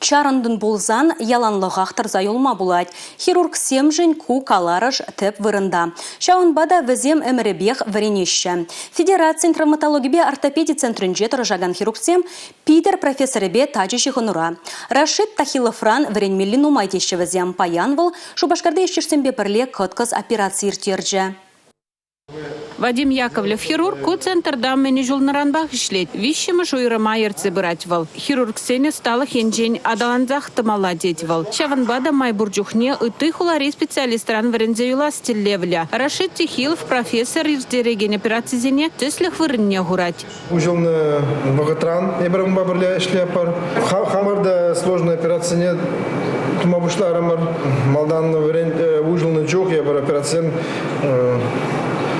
чарындын болзан яланлығақ тұрза юлма булать. Хирург семжін ку каларыш тіп вырында. Шауын бада візем әміребех варенеші. Федерация травматологии ортопедии центрінде тұржаган хирургсем Питер профессоребе таджиші ғынура. Рашид Тахиловран варенмелі нумайтеші візем паянвыл, шубашкарды ешчерсембе бірле кыткыз операция иртерджі. Вадим Яковлев, хирург, центр даммени жулнаранбах ишлет. Вищема жуйрама ерцы быратьвал. Хирург сене стала хенджень адаланзах тамала детьвал. Шаванбада майбурджухне ыты хулари специалистран варензеюла стиллевля. Рашид Тихилов, профессор ирдереген операцизине, теслях вырынне гурать. Ужелны вагатран, ебрам бабырля шлепар. Хамарда сложная операция нет. Тумабушларамар, малдан ужелны джух, ебар операция.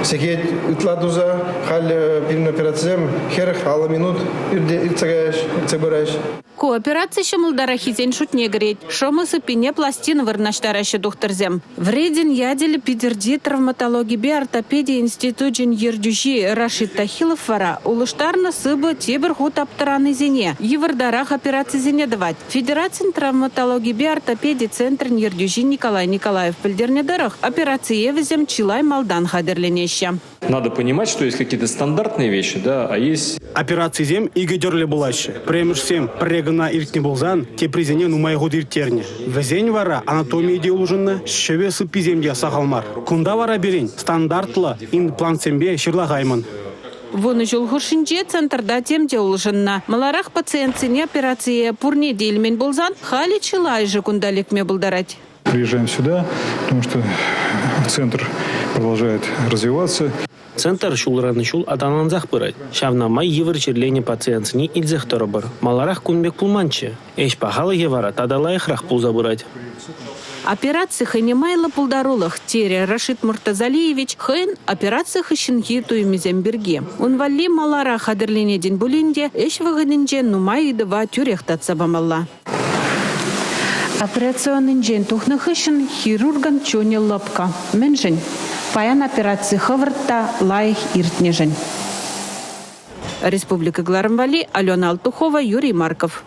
Секет утладуза, халь пильна операциям, херх, ала минут, ирцегаешь. Кооперация шамылдара хизен шутне греть. Шомысы пине пластин вырнаштараще докторзем. Вреден ядель пидерди травматологии бе ортопедии институтен ердюжи Рашид Тахилов вара. Улыштарна сыбы тебір хут аптыраны зене. Евардарах операции зене давать. Федерация травматологии бе ортопедии центр ердюжи Николай Николаев пельдернедарах. Операции евзем Чилай Малдан хадерленеща. Надо понимать, что есть какие-то стандартные вещи, да, а есть... Операции зем и гидерли булаще. Премеш всем прегана иртне булзан, те призене ну моего диртерне. Везень вара анатомия идеолужена, шеве сыпи земде сахалмар. Кунда вара берень, стандартла, имплант сембе ширлагайман. Вон жолгушинже центрда темде улжынна. Маларах пациентсене операция пурне дельмен булзан, хали чилай же кундалекме булдарать. Приезжаем сюда, потому что центр продолжает развиваться. Центр шулраны шул атананзах бырать. Шавнамай евр черлене пациентсни ильзех торобар. Маларах кунбек пулманче. Эш пахала евара тадалайхрах пулза бырать. Операция ханимайла пулдарулах тере Рашид Муртазалиевич хэн операция хащинги туемиземберге. Он валли малара хадерлене день булинде эш вагадинже нумай идава тюрехтатса бамалла. Операционный день тухнахышин хирурган чоне лапка. Менжень. Паян операции хаврта лайх иртнежень. Республика Гларамвали, Алена Алтухова, Юрий Марков.